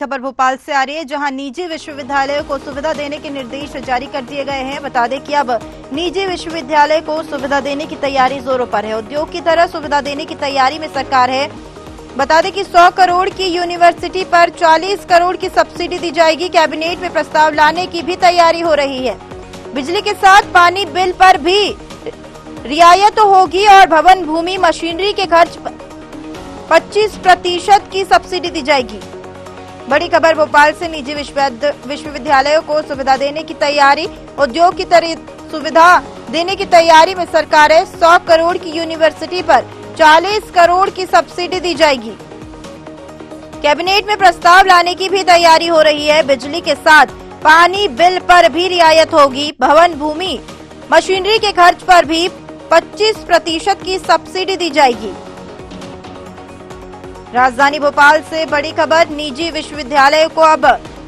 खबर भोपाल से आ रही है, जहां निजी विश्वविद्यालयों को सुविधा देने के निर्देश जारी कर दिए गए हैं। बता दें कि अब निजी विश्वविद्यालय को सुविधा देने की तैयारी जोरों पर है। उद्योग की तरह सुविधा देने की तैयारी में सरकार है। बता दें कि 100 करोड़ की यूनिवर्सिटी पर 40 करोड़ की सब्सिडी दी जाएगी। कैबिनेट में प्रस्ताव लाने की भी तैयारी हो रही है। बिजली के साथ पानी बिल पर भी रियायत होगी और भवन, भूमि, मशीनरी के खर्च 25% की सब्सिडी दी जाएगी। बड़ी खबर भोपाल से, निजी विश्वविद्यालयों को सुविधा देने की तैयारी। उद्योग की तरह सुविधा देने की तैयारी में सरकार है। 100 करोड़ की यूनिवर्सिटी पर 40 करोड़ की सब्सिडी दी जाएगी। कैबिनेट में प्रस्ताव लाने की भी तैयारी हो रही है। बिजली के साथ पानी बिल पर भी रियायत होगी। भवन, भूमि, मशीनरी के खर्च पर भी 25% की सब्सिडी दी जाएगी। राजधानी भोपाल से बड़ी खबर, निजी विश्वविद्यालय को अब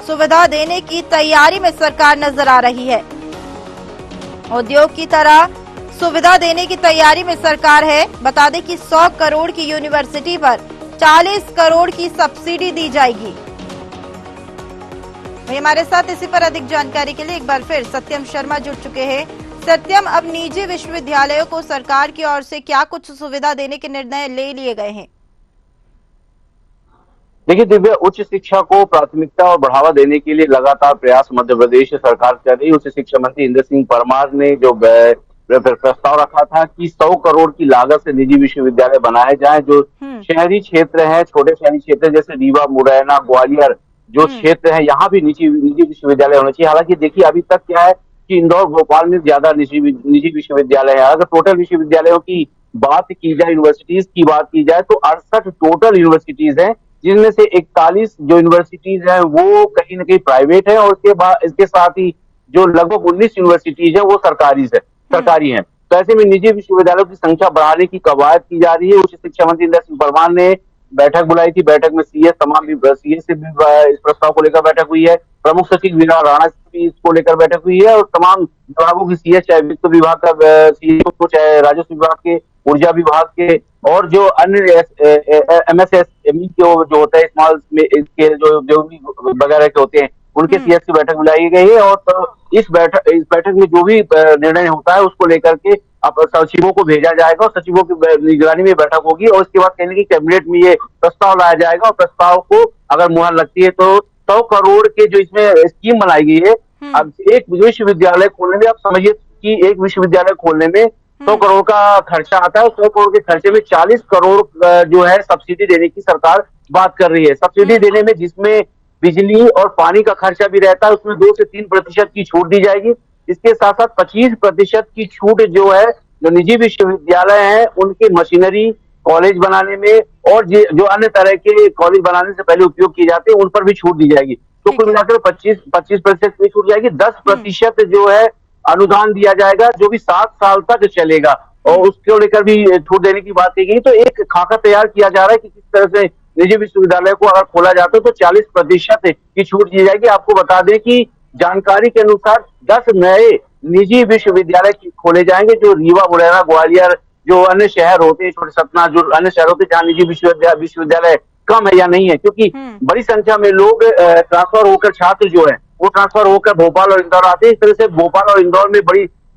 सुविधा देने की तैयारी में सरकार नजर आ रही है। उद्योग की तरह सुविधा देने की तैयारी में सरकार है। बता दें कि 100 करोड़ की यूनिवर्सिटी पर 40 करोड़ की सब्सिडी दी जाएगी। हमारे साथ इसी पर अधिक जानकारी के लिए एक बार फिर सत्यम शर्मा जुड़ चुके हैं। सत्यम, अब निजी विश्वविद्यालयों को सरकार की ओर से क्या कुछ सुविधा देने के निर्णय ले लिए गए हैं? देखिए दिव्या, उच्च शिक्षा को प्राथमिकता और बढ़ावा देने के लिए लगातार प्रयास मध्य प्रदेश सरकार कर रही है। उच्च शिक्षा मंत्री इंदर सिंह परमार ने जो प्रस्ताव रखा था कि 100 करोड़ की लागत से निजी विश्वविद्यालय बनाए जाएं। जो शहरी क्षेत्र है, छोटे शहरी क्षेत्र जैसे रीवा, मुरैना, ग्वालियर जो क्षेत्र है, यहाँ भी निजी विश्वविद्यालय होना चाहिए। हालांकि देखिए अभी तक क्या है कि इंदौर, भोपाल में ज्यादा निजी विश्वविद्यालय है। अगर टोटल विश्वविद्यालयों की बात की जाए, यूनिवर्सिटीज की बात की जाए, तो 68 टोटल यूनिवर्सिटीज है, जिनमें से 41 जो यूनिवर्सिटीज हैं वो कहीं ना कहीं प्राइवेट है, और इसके साथ ही जो लगभग 19 यूनिवर्सिटीज है वो सरकारी है। तो ऐसे में निजी विश्वविद्यालयों की संख्या बढ़ाने की कवायद की जा रही है। उच्च शिक्षा मंत्री इंदर सिंह परमार ने बैठक बुलाई थी। बैठक में सीएस से भी इस प्रस्ताव को लेकर बैठक हुई है। प्रमुख सचिव वीणा राणा से भी इसको लेकर बैठक हुई है, और तमाम विभागों की सीएस, चाहे वित्त विभाग का सीएस, चाहे राजस्व विभाग के, ऊर्जा विभाग के, और जो अन्य MSSME जो होता है, स्मॉल स्केल जो उद्योगी वगैरह के होते हैं, उनके सीएस की बैठक बुलाई गई है। और तो इस बैठक में जो भी निर्णय होता है उसको लेकर के अब सचिवों को भेजा जाएगा, और सचिवों की निगरानी में बैठक होगी, और उसके बाद कहने की कैबिनेट में ये प्रस्ताव लाया जाएगा। और प्रस्ताव को अगर मुहर लगती है तो 100 करोड़ के जो इसमें स्कीम बनाई गई है, अब एक विश्वविद्यालय खोलने में, आप समझिए कि एक विश्वविद्यालय खोलने में 100 करोड़ का खर्चा आता है। 100 करोड़ के खर्चे में 40 करोड़ जो है सब्सिडी देने की सरकार बात कर रही है। सब्सिडी देने में जिसमें बिजली और पानी का खर्चा भी रहता है, उसमें 2 से 3% की छूट दी जाएगी। इसके साथ साथ 25% की छूट जो है, जो निजी विश्वविद्यालय हैं उनके मशीनरी, कॉलेज बनाने में, और जो अन्य तरह के कॉलेज बनाने से पहले उपयोग किए जाते हैं, उन पर भी छूट दी जाएगी। तो कुल मिलाकर 25% की छूट जाएगी। 10% जो है अनुदान दिया जाएगा, जो भी 7 साल तक चलेगा, और उसको लेकर भी छूट देने की बात की गई। तो एक खाका तैयार किया जा रहा है कि किस तरह से निजी विश्वविद्यालय को अगर खोला जाता है तो 40% की छूट दी जाएगी। आपको बता दें कि जानकारी के अनुसार 10 नए निजी विश्वविद्यालय खोले जाएंगे, जो रीवा, मुरैना, ग्वालियर, जो अन्य शहर होते हैं, छोटे सतना, जो अन्य शहर होते हैं जहाँ निजी विश्वविद्यालय कम है या नहीं है, क्योंकि बड़ी संख्या में लोग ट्रांसफर होकर, छात्र जो है वो ट्रांसफर होकर भोपाल और इंदौर आते हैं। इस तरह से भोपाल और इंदौर में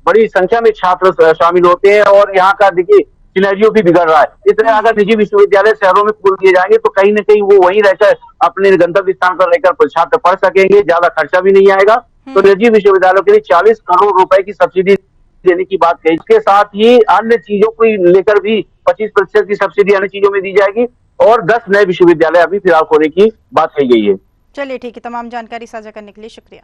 बड़ी संख्या में छात्र शामिल होते हैं, और यहाँ का देखिए सिनेरियो भी बिगड़ रहा है। इस तरह अगर निजी विश्वविद्यालय शहरों में खोल दिए जाएंगे तो कहीं ना कहीं वो वहीं रहकर अपने गंतव्य स्थान पर रहकर छात्र पढ़ सकेंगे, ज्यादा खर्चा भी नहीं आएगा। तो निजी विश्वविद्यालयों के लिए 40 करोड़ रुपए की सब्सिडी देने की बात कही। इसके साथ ही अन्य चीजों को लेकर भी 25% की सब्सिडी अन्य चीजों में दी जाएगी, और 10 नए विश्वविद्यालय अभी फिलहाल खोलने की बात कही गई है। चलिए ठीक है, तमाम जानकारी साझा करने के लिए शुक्रिया।